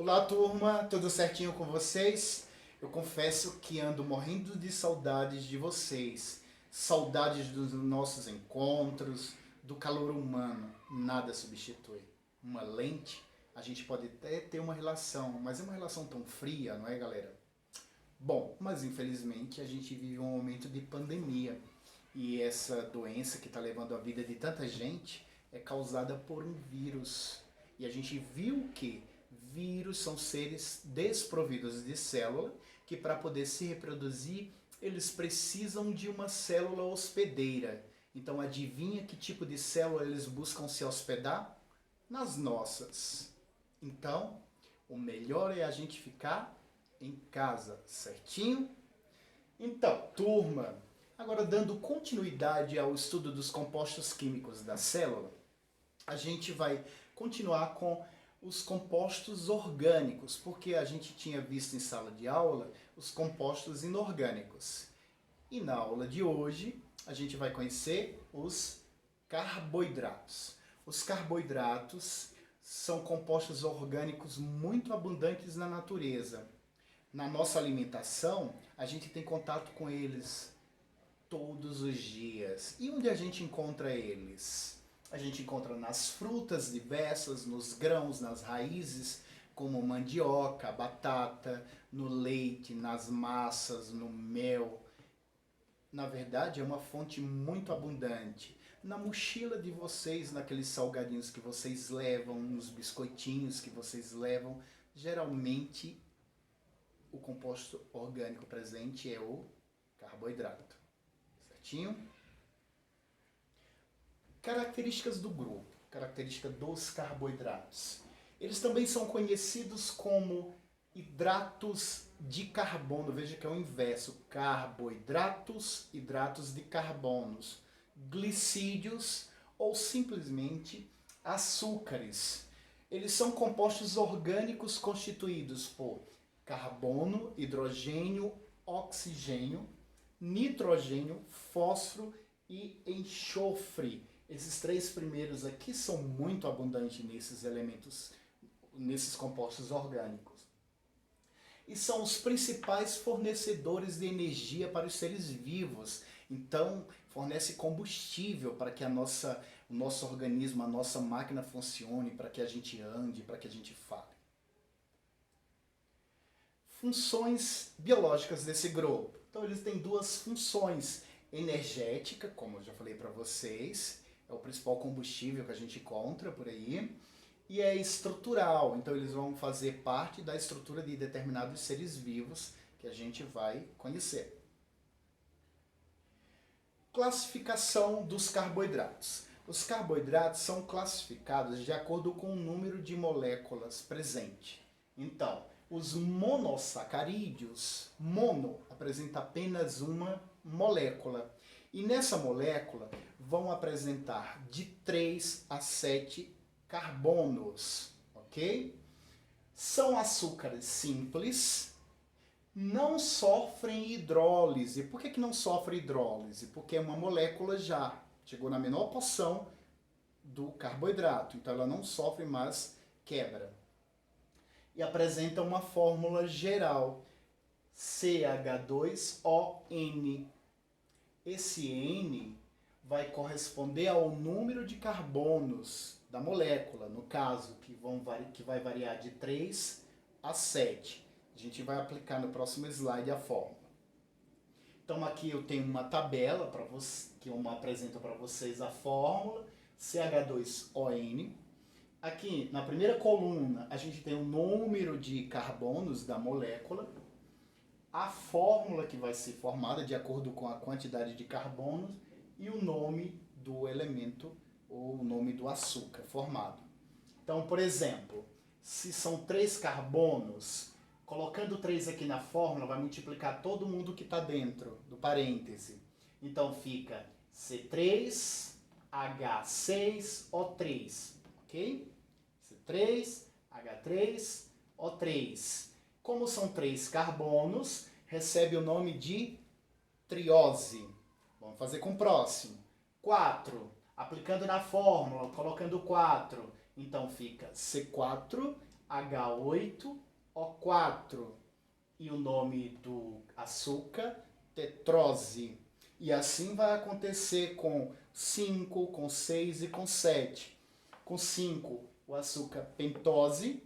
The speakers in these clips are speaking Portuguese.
Olá, turma, tudo certinho com vocês? Eu confesso que ando morrendo de saudades de vocês, saudades dos nossos encontros, do calor humano. Nada substitui. Uma lente, a gente pode até ter uma relação, mas é uma relação tão fria, não é, galera? Bom, mas infelizmente a gente vive um momento de pandemia e essa doença que está levando a vida de tanta gente é causada por um vírus. E a gente viu que vírus são seres desprovidos de célula que, para poder se reproduzir, eles precisam de uma célula hospedeira. Então, adivinha que tipo de célula eles buscam se hospedar? Nas nossas. Então, o melhor é a gente ficar em casa, certinho? Então, turma, agora dando continuidade ao estudo dos compostos químicos da célula, a gente vai continuar com os compostos orgânicos, porque a gente tinha visto em sala de aula os compostos inorgânicos. E na aula de hoje, a gente vai conhecer os carboidratos. Os carboidratos são compostos orgânicos muito abundantes na natureza. Na nossa alimentação, a gente tem contato com eles todos os dias. E onde a gente encontra eles? A gente encontra nas frutas diversas, nos grãos, nas raízes, como mandioca, batata, no leite, nas massas, no mel. Na verdade, é uma fonte muito abundante. Na mochila de vocês, naqueles salgadinhos que vocês levam, nos biscoitinhos que vocês levam, geralmente o composto orgânico presente é o carboidrato. Certinho? Características do grupo, característica dos carboidratos. Eles também são conhecidos como hidratos de carbono. Veja que é o inverso: carboidratos, hidratos de carbonos, glicídios ou simplesmente açúcares. Eles são compostos orgânicos constituídos por carbono, hidrogênio, oxigênio, nitrogênio, fósforo e enxofre. Esses três primeiros aqui são muito abundantes nesses elementos, nesses compostos orgânicos. E são os principais fornecedores de energia para os seres vivos. Então, fornece combustível para que o nosso organismo, a nossa máquina funcione, para que a gente ande, para que a gente fale. Funções biológicas desse grupo. Então, eles têm duas funções: energética, como eu já falei para vocês, é o principal combustível que a gente encontra por aí, e é estrutural, então eles vão fazer parte da estrutura de determinados seres vivos que a gente vai conhecer. Classificação dos carboidratos. Os carboidratos são classificados de acordo com o número de moléculas presente. Então, os monossacarídeos, mono apresenta apenas uma molécula. E nessa molécula vão apresentar de 3 a 7 carbonos, ok? São açúcares simples, não sofrem hidrólise. Por que não sofre hidrólise? Porque é uma molécula já, chegou na menor porção do carboidrato, então ela não sofre mais quebra. E apresenta uma fórmula geral, CH2ON. Esse N vai corresponder ao número de carbonos da molécula, no caso, que vai variar de 3 a 7. A gente vai aplicar no próximo slide a fórmula. Então aqui eu tenho uma tabela para que eu apresento para vocês a fórmula, CH2ON. Aqui na primeira coluna a gente tem o número de carbonos da molécula, a fórmula que vai ser formada de acordo com a quantidade de carbonos e o nome do elemento ou o nome do açúcar formado. Então, por exemplo, se são 3 carbonos, colocando 3 aqui na fórmula vai multiplicar todo mundo que está dentro do parêntese. Então fica C3H6O3, ok? C3H3O3. Como são 3 carbonos, recebe o nome de triose. Vamos fazer com o próximo. 4. Aplicando na fórmula, colocando 4. Então fica C4 H8O4. E o nome do açúcar, tetrose. E assim vai acontecer com 5, com 6 e com 7. Com 5, o açúcar pentose.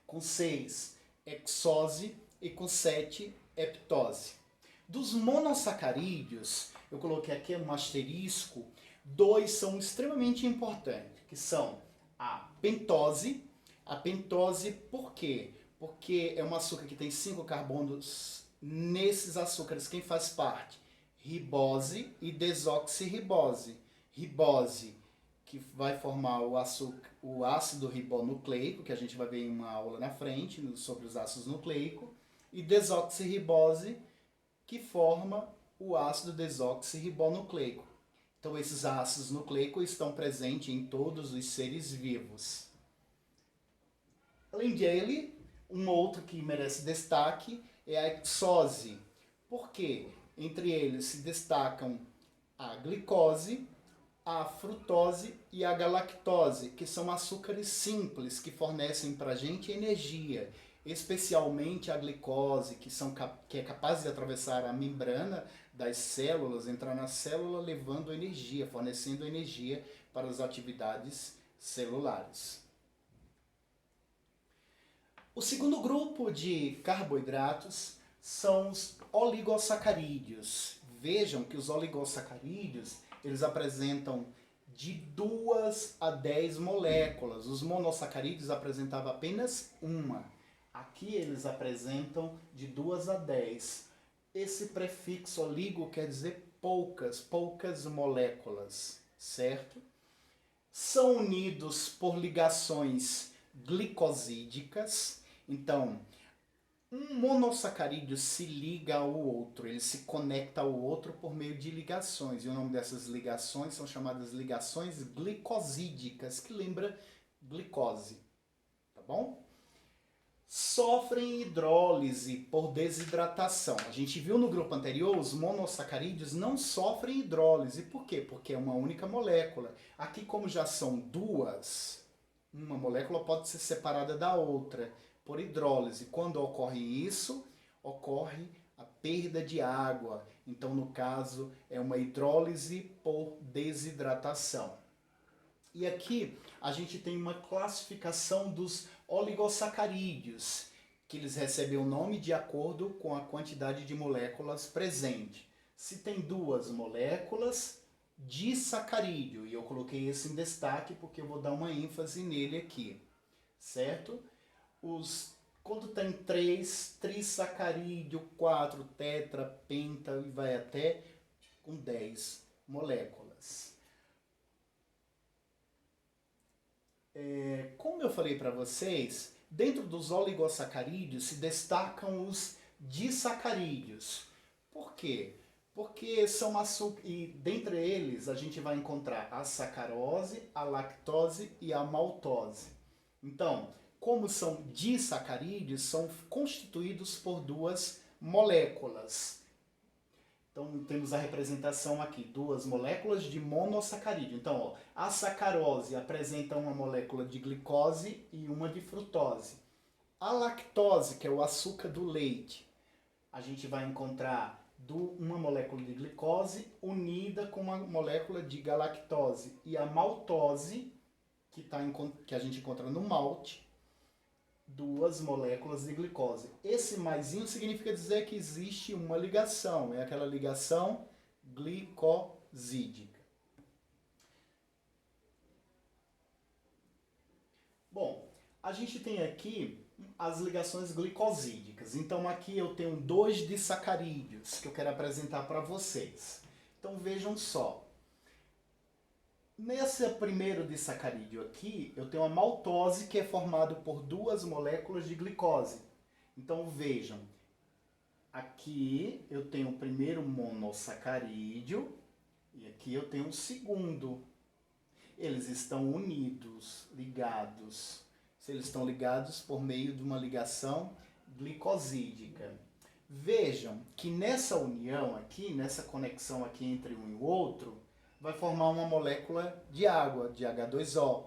Com 6, hexose. E com 7, heptose. Dos monossacarídeos, eu coloquei aqui um asterisco, 2 são extremamente importantes, que são a pentose. A pentose, por quê? Porque é um açúcar que tem 5 carbonos. Nesses açúcares, quem faz parte? Ribose e desoxirribose. Ribose, que vai formar o ácido ribonucleico, que a gente vai ver em uma aula na frente, sobre os ácidos nucleicos. E desoxirribose, que forma o ácido desoxirribonucleico. Então, esses ácidos nucleicos estão presentes em todos os seres vivos. Além dele, um outro que merece destaque é a hexose. Por quê? Entre eles se destacam a glicose, a frutose e a galactose, que são açúcares simples que fornecem para a gente energia. Especialmente a glicose, que é capaz de atravessar a membrana das células, entrar na célula levando energia, fornecendo energia para as atividades celulares. O segundo grupo de carboidratos são os oligossacarídeos. Vejam que os oligossacarídeos, eles apresentam de 2 a 10 moléculas. Os monossacarídeos apresentavam apenas uma. Aqui eles apresentam de 2 a 10. Esse prefixo oligo quer dizer poucas moléculas, certo? São unidos por ligações glicosídicas. Então, um monossacarídeo se liga ao outro, ele se conecta ao outro por meio de ligações. E o nome dessas ligações são chamadas ligações glicosídicas, que lembra glicose, tá bom? Sofrem hidrólise por desidratação. A gente viu no grupo anterior, os monossacarídeos não sofrem hidrólise. Por quê? Porque é uma única molécula. Aqui, como já são duas, uma molécula pode ser separada da outra por hidrólise. Quando ocorre isso, ocorre a perda de água. Então, no caso, é uma hidrólise por desidratação. E aqui a gente tem uma classificação dos oligossacarídeos, que eles recebem o nome de acordo com a quantidade de moléculas presente. Se tem 2 moléculas, disacarídeo, e eu coloquei esse em destaque porque eu vou dar uma ênfase nele aqui, certo? Quando tem 3, trissacarídeo, 4, tetra, penta, e vai até com 10 moléculas. Como eu falei para vocês, dentro dos oligossacarídeos se destacam os disacarídeos. Por quê? Porque são açúcar, e dentre eles a gente vai encontrar a sacarose, a lactose e a maltose. Então, como são disacarídeos, são constituídos por 2 moléculas. Então, temos a representação aqui, 2 moléculas de monossacarídeo. Então, ó, a sacarose apresenta uma molécula de glicose e uma de frutose. A lactose, que é o açúcar do leite, a gente vai encontrar uma molécula de glicose unida com uma molécula de galactose. E a maltose, que a gente encontra no malte, 2 moléculas de glicose. Esse maisinho significa dizer que existe uma ligação, é aquela ligação glicosídica. Bom, a gente tem aqui as ligações glicosídicas. Então aqui eu tenho 2 disacarídeos que eu quero apresentar para vocês. Então vejam só. Nesse primeiro disacarídeo aqui, eu tenho a maltose, que é formado por 2 moléculas de glicose. Então vejam, aqui eu tenho o primeiro monossacarídeo e aqui eu tenho o segundo. Eles estão unidos, ligados. Eles estão ligados por meio de uma ligação glicosídica. Vejam que nessa união aqui, nessa conexão aqui entre um e o outro, vai formar uma molécula de água, de H2O.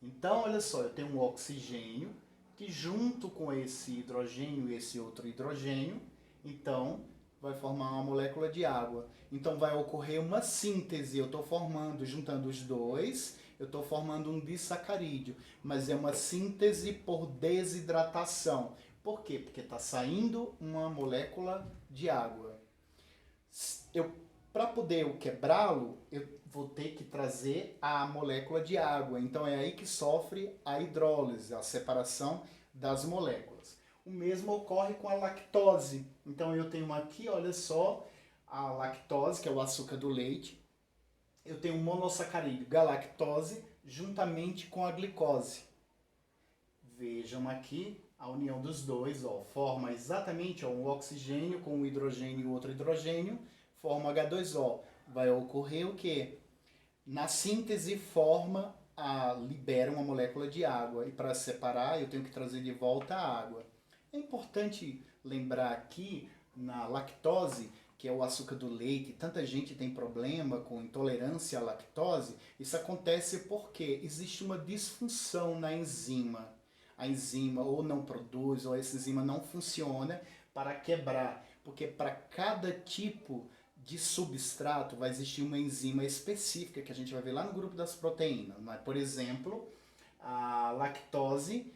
Então, olha só, eu tenho um oxigênio que junto com esse hidrogênio e esse outro hidrogênio, então vai formar uma molécula de água. Então vai ocorrer uma síntese, eu estou formando, juntando os dois, eu estou formando um disacarídeo, mas é uma síntese por desidratação. Por quê? Porque está saindo uma molécula de água. Para poder quebrá-lo, eu vou ter que trazer a molécula de água. Então é aí que sofre a hidrólise, a separação das moléculas. O mesmo ocorre com a lactose. Então eu tenho aqui, olha só, a lactose, que é o açúcar do leite. Eu tenho um monossacarídeo, galactose, juntamente com a glicose. Vejam aqui a união dos dois, ó, forma exatamente um oxigênio com um hidrogênio e outro hidrogênio, forma H2O. Vai ocorrer o quê? Na síntese libera uma molécula de água e para separar eu tenho que trazer de volta a água. É importante lembrar aqui na lactose, que é o açúcar do leite, tanta gente tem problema com intolerância à lactose, isso acontece porque existe uma disfunção na enzima. A enzima ou não produz, ou essa enzima não funciona para quebrar, porque para cada tipo de substrato vai existir uma enzima específica que a gente vai ver lá no grupo das proteínas. Mas, por exemplo, a lactose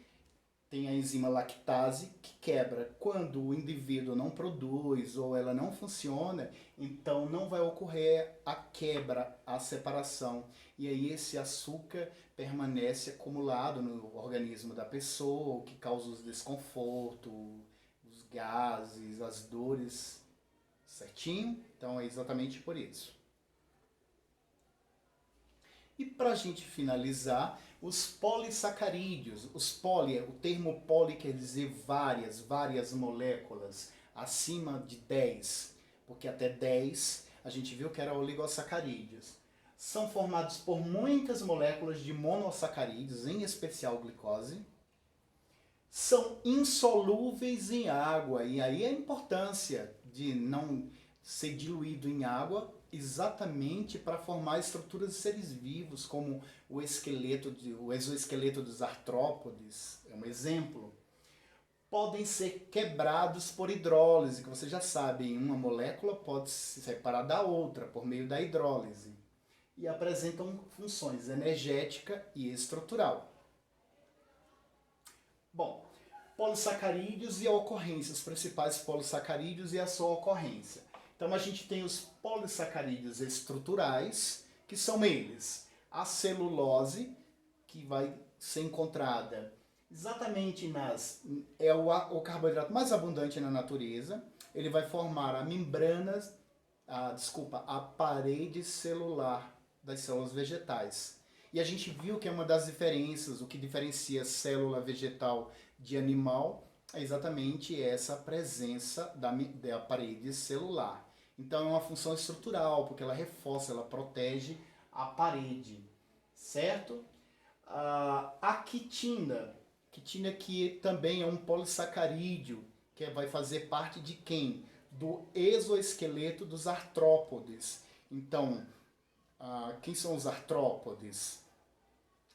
tem a enzima lactase que quebra. Quando o indivíduo não produz ou ela não funciona, então não vai ocorrer a quebra, a separação. E aí esse açúcar permanece acumulado no organismo da pessoa, o que causa os desconfortos, os gases, as dores. Certinho? Então é exatamente por isso. E para a gente finalizar, os polissacarídeos. O termo poli quer dizer várias moléculas, acima de 10, porque até 10 a gente viu que era oligossacarídeos. São formados por muitas moléculas de monossacarídeos, em especial glicose. São insolúveis em água, e aí a importância de não ser diluído em água exatamente para formar estruturas de seres vivos, como o exoesqueleto dos artrópodes, é um exemplo. Podem ser quebrados por hidrólise, que você já sabe, uma molécula pode se separar da outra por meio da hidrólise. E apresentam funções energética e estrutural. Bom, polissacarídeos e a ocorrência, os principais polissacarídeos e a sua ocorrência. Então a gente tem os polissacarídeos estruturais, que são eles: a celulose, que vai ser encontrada exatamente é o carboidrato mais abundante na natureza. Ele vai formar a parede celular das células vegetais. E a gente viu que é uma das diferenças, o que diferencia célula vegetal de animal é exatamente essa presença da parede celular. Então é uma função estrutural, porque ela reforça, ela protege a parede, certo? A quitina que também é um polissacarídeo, que vai fazer parte de quem? Do exoesqueleto dos artrópodes. Então, quem são os artrópodes?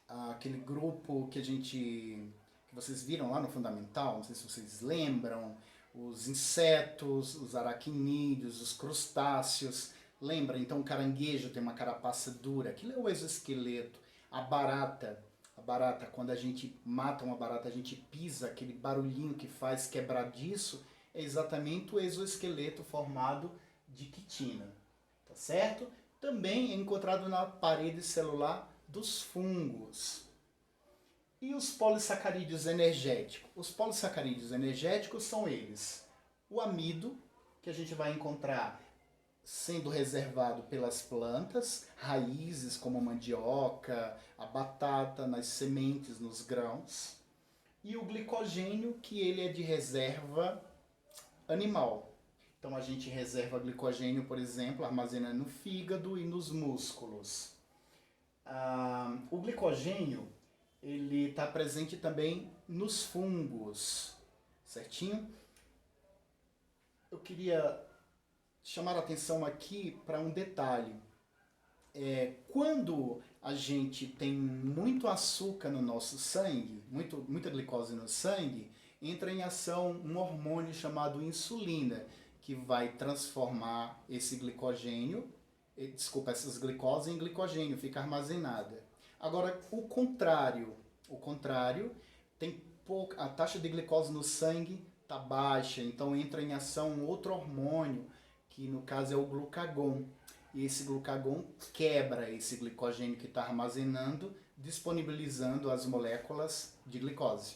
Aquele grupo que vocês viram lá no Fundamental, não sei se vocês lembram, os insetos, os aracnídeos, os crustáceos. Lembra? Então o caranguejo tem uma carapaça dura, aquilo é o exoesqueleto. A barata, quando a gente mata uma barata, a gente pisa, aquele barulhinho que faz quebradiço, é exatamente o exoesqueleto formado de quitina, tá certo? Também é encontrado na parede celular dos fungos. E os polissacarídeos energéticos? Os polissacarídeos energéticos são eles: o amido, que a gente vai encontrar sendo reservado pelas plantas, raízes como a mandioca, a batata, nas sementes, nos grãos. E o glicogênio, que ele é de reserva animal. Então a gente reserva glicogênio, por exemplo, armazenando no fígado e nos músculos. O glicogênio ele está presente também nos fungos, certinho? Eu queria chamar a atenção aqui para um detalhe. Quando a gente tem muito açúcar no nosso sangue, muita glicose no sangue, entra em ação um hormônio chamado insulina, que vai transformar esse glicogênio, essas glicose em glicogênio, fica armazenada. Agora, o contrário, tem a taxa de glicose no sangue está baixa, então entra em ação um outro hormônio, que no caso é o glucagon. E esse glucagon quebra esse glicogênio que está armazenando, disponibilizando as moléculas de glicose.